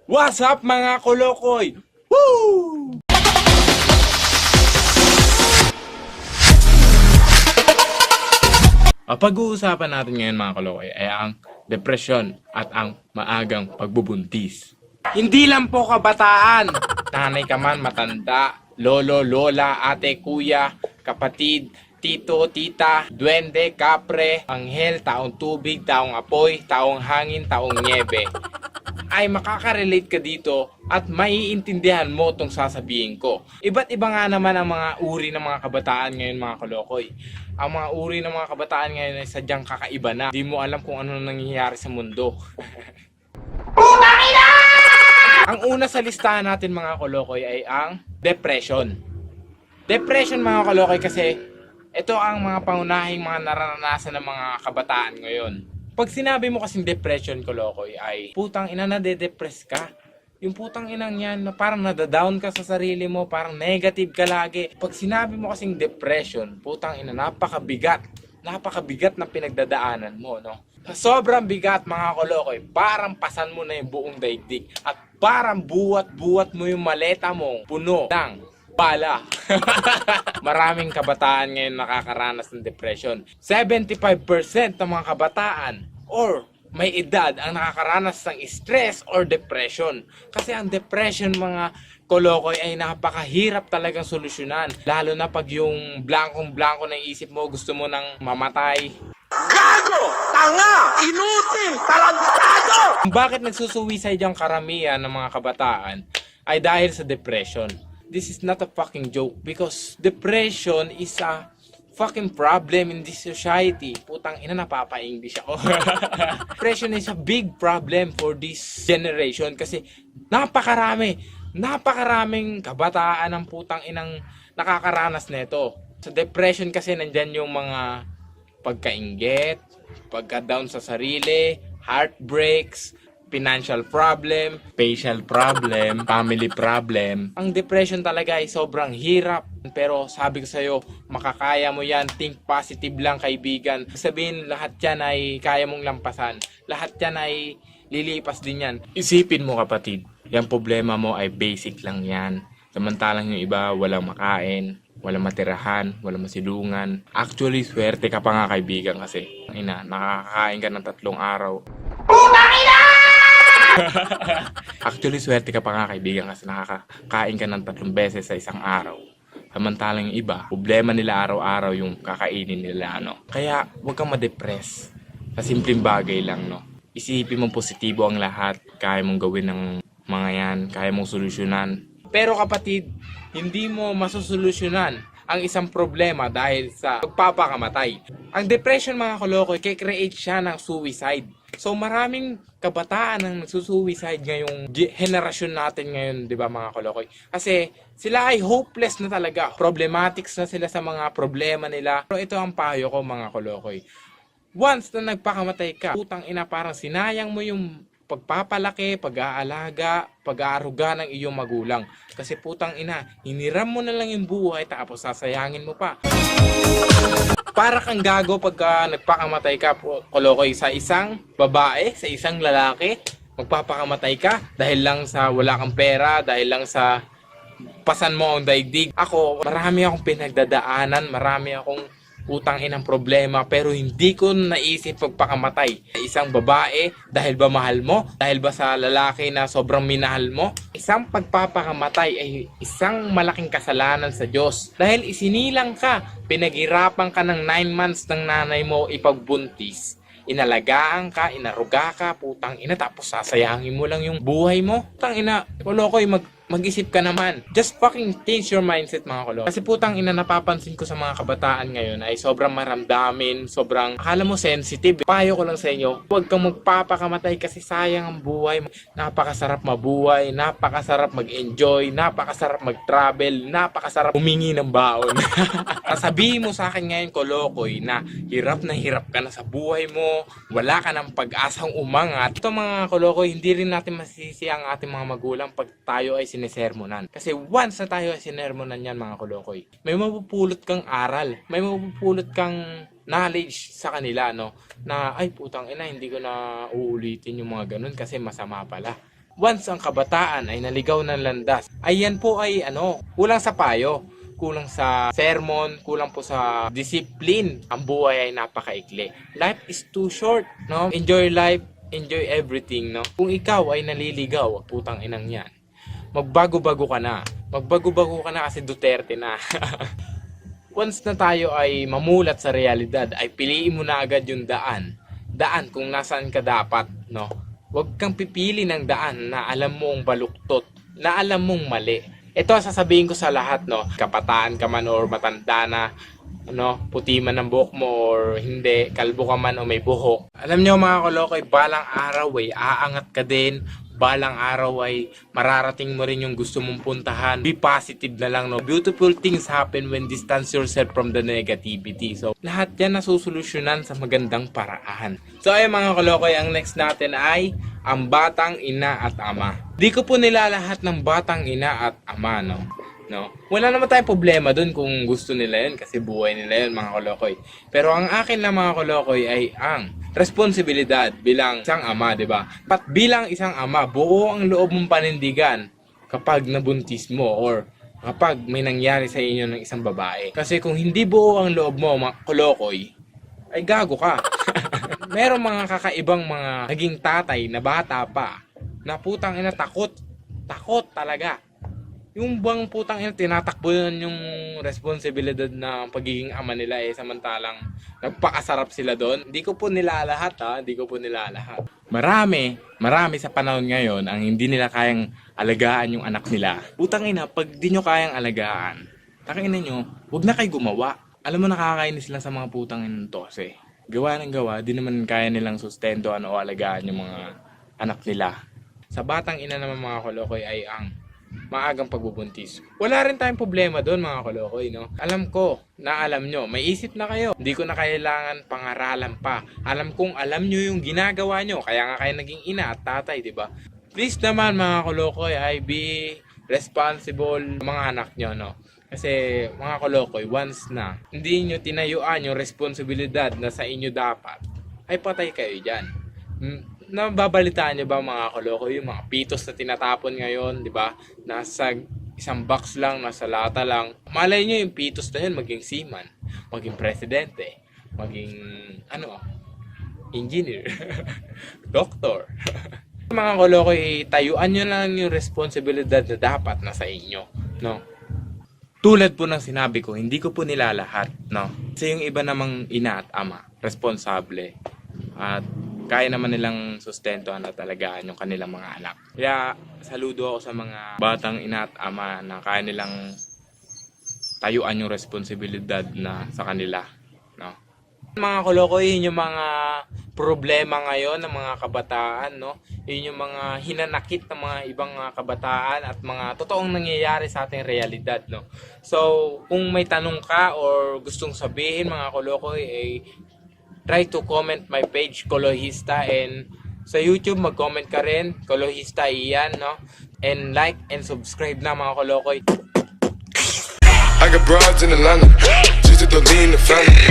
What's up mga kolokoy? Woo! Pag-uusapan natin ngayon mga kolokoy ay ang depresyon at ang maagang pagbubuntis. Hindi lang po kabataan, nanay ka man, matanda, lolo, lola, ate, kuya, kapatid, tito, tita, duwende, kapre, anghel, taong tubig, taong apoy, taong hangin, taong niebe ay makaka-relate ka dito at maiintindihan mo itong sasabihin ko. Iba't iba nga naman ang mga uri ng mga kabataan ngayon mga kalokoy. Ang mga uri ng mga kabataan ngayon ay sadyang kakaiba na. Di mo alam kung ano nangyayari sa mundo. Ang una sa listahan natin mga kalokoy ay ang depression. Depression mga kalokoy kasi ito ang mga pangunahing mga nararanasan ng mga kabataan ngayon. Pag sinabi mo kasing depression, kolokoy, ay putang ina na de-depress ka. Yung putang inang yan, na parang nadadown ka sa sarili mo, parang negative ka lagi. Pag sinabi mo kasing depression, putang ina, napakabigat. Napakabigat ng pinagdadaanan mo, no? Sobrang bigat, mga kolokoy, parang pasan mo na yung buong daigdig. At parang buwat-buwat mo yung maleta mo, puno ng bala. Maraming kabataan ngayon nakakaranas ng depression. 75% ng mga kabataan or may edad ang nakakaranas ng stress or depression. Kasi ang depression mga kolokoy ay napakahirap talagang solusyonan. Lalo na pag yung blankong-blanko ng isip mo, gusto mo nang mamatay. Gago! Tanga! Inutil! Talagtado! Bakit nagsusuicide yung karamihan ng mga kabataan ay dahil sa depression. This is not a fucking joke because depression is a fucking problem in this society. Putang ina, napapa-English ako. Depression is a big problem for this generation kasi napakaraming kabataan ng putang inang nakakaranas nito. Sa depression kasi nandyan yung mga pagkainggit, pagka-down sa sarili, heartbreaks, financial problem, facial problem, family problem. Ang depression talaga ay sobrang hirap. Pero sabi ko sa'yo, makakaya mo yan. Think positive lang, kaibigan. Sabihin, lahat yan ay kaya mong lampasan. Lahat yan ay lilipas din yan. Isipin mo kapatid, yung problema mo ay basic lang yan. Samantalang yung iba, walang makain, walang matirahan, walang masilungan. Actually, swerte ka pa nga kaibigan kasi. Nakakakain ka ng 3 araw. Actually, swerte ka pa nga kaibigan kasi nakakakain ka ng 3 beses sa isang araw. Samantalang yung iba, problema nila araw-araw yung kakainin nila, no? Kaya, huwag kang ma-depress. Sa simpleng bagay lang, no? Isipin mo positibo ang lahat. Kaya mong gawin ng mga yan. Kaya mong solusyonan. Pero kapatid, hindi mo masusolusyonan ang isang problema dahil sa pagpapakamatay. Ang depression mga kolokoy, kaya-create siya ng suicide. So maraming kabataan ang nagsusuicide ngayong henerasyon natin ngayon, di ba mga kolokoy? Kasi sila ay hopeless na talaga. Problematics na sila sa mga problema nila. Pero ito ang payo ko mga kolokoy. Once na nagpakamatay ka, putang ina, parang sinayang mo yung pagpapalaki, pag-aalaga, pag-aaruga ng iyong magulang. Kasi putang ina, hiniram mo na lang yung buhay tapos sasayangin mo pa. Para kang gago pagka nagpakamatay ka, kolokoy, sa isang babae, sa isang lalaki, magpapakamatay ka dahil lang sa wala kang pera, dahil lang sa pasan mo ang daigdig. Ako, marami akong pinagdadaanan, marami akong utang inang problema pero hindi ko naisip pagpakamatay. Isang babae, dahil ba mahal mo? Dahil ba sa lalaki na sobrang minahal mo? Isang pagpapakamatay ay isang malaking kasalanan sa Diyos. Dahil isinilang ka, pinaghirapan ka ng 9 months ng nanay mo ipagbuntis. Inalagaan ka, inaruga ka, putang ina, tapos sasayangin mo lang yung buhay mo. Putang ina, kolokoy, mag-isip ka naman. Just fucking change your mindset mga kolo. Kasi putang ina, napapansin ko sa mga kabataan ngayon ay sobrang maramdamin, sobrang akala mo sensitive. Payo ko lang sa inyo, huwag kang magpapakamatay kasi sayang ang buhay. Napakasarap mabuhay, napakasarap mag-enjoy, napakasarap mag-travel, napakasarap humingi ng baon. Sabihin mo sa akin ngayon, kolokoy, na hirap ka na sa buhay mo, wala ka ng pag-asang umangat. Ito mga kolokoy, hindi rin natin masisi ang ating mga magulang pag tayo ay sinesermonan. Kasi once na tayo ay sinermonan yan mga kolokoy, may mapupulot kang aral, may mapupulot kang knowledge sa kanila, no? Na ay putang ina, hindi ko na uulitin yung mga ganun kasi masama pala. once ang kabataan ay naligaw ng landas, ay yan po ay kulang sa payo, kulang sa sermon, kulang po sa discipline. Ang buhay ay napakaikli. Life is too short, no? Enjoy life, enjoy everything, no? Kung ikaw ay naliligaw, putang inang yan, magbago-bago ka na. Magbago-bago ka na kasi Duterte na. Once na tayo ay mamulat sa realidad, ay piliin mo na agad yung daan. Daan kung nasaan ka dapat, no? Huwag kang pipili ng daan na alam mong baluktot, na alam mong mali. Ito sasabihin ko sa lahat, no? Kabataan ka man or matanda na, puti man ang buhok mo or hindi, kalbo ka man o may buhok. Alam nyo mga kolokoy, balang araw ay aangat ka din. Balang araw ay mararating mo rin yung gusto mong puntahan. Be positive na lang, no? Beautiful things happen when distance yourself from the negativity. So, lahat yan nasusolusyonan sa magandang paraan. So, ayun mga kolokoy, ang next natin ay ang batang ina at ama. Di ko po nilalahat ng batang ina at ama, no? Wala naman tayong problema dun kung gusto nila yun kasi buhay nila yun mga kolokoy. Pero ang akin lang mga kolokoy ay ang responsibilidad bilang isang ama, di ba? At bilang isang ama, buo ang loob mong panindigan kapag nabuntis mo or kapag may nangyari sa inyo ng isang babae. Kasi kung hindi buo ang loob mo mga kolokoy, ay gago ka. Merong mga kakaibang mga naging tatay na bata pa na putang ina takot talaga. Yung bang putang ina tinatakbo yun yung responsibilidad na pagiging ama nila samantalang nagpakasarap sila doon. Hindi ko po nilalahat hindi ko po nilalahat. Marami sa panahon ngayon ang hindi nila kayang alagaan yung anak nila. Putang ina, pag di nyo kayang alagaan, tangina nyo, wag na kayo gumawa. Alam mo nakakainis sila sa mga putang ina to kasi gawa ng gawa, di naman kaya nilang sustentuhan o alagaan yung mga anak nila. Sa batang ina naman mga kolokoy ay ang maagang pagbubuntis. Wala rin tayong problema doon mga kolokoy, no? Alam ko na alam nyo, may isip na kayo. Hindi ko na kailangan pangaralan pa. Alam kong alam nyo yung ginagawa nyo, kaya nga kayo naging ina at tatay, di ba? Please naman mga kolokoy ay be responsible mga anak nyo, no? Kasi mga kolokoy, once na hindi nyo tinayuan yung responsibilidad na sa inyo dapat, ay patay kayo dyan. Nababalitaan nyo ba mga kolokoy yung mga pitos na tinatapon ngayon, di ba? Nasa isang box lang, nasa lata lang. Malay nyo yung pitos na yun maging seaman, maging presidente, maging engineer, doktor. Mga kolokoy, tayuan nyo lang yung responsibilidad na dapat nasa inyo, no? Tulad po ng sinabi ko, hindi ko po nilalahat, no? Kasi yung iba namang ina at ama, responsable at kaya naman nilang sustentuhan at alagaan yung kanilang mga anak. Kaya saludo ako sa mga batang ina at ama na kaya nilang tayuan yung responsibilidad na sa kanila, no? Mga kolokoy, yun yung mga problema ngayon ng mga kabataan, no? Yun yung mga hinanakit ng mga ibang mga kabataan at mga totoong nangyayari sa ating realidad, no? So, kung may tanong ka or gustong sabihin mga kolokoy, try to comment my page, Kolohista, and sa YouTube, mag-comment ka rin, Kolohista Ian, no? And like and subscribe na mga kolokoy. I got broads in Atlanta, just to lean the family.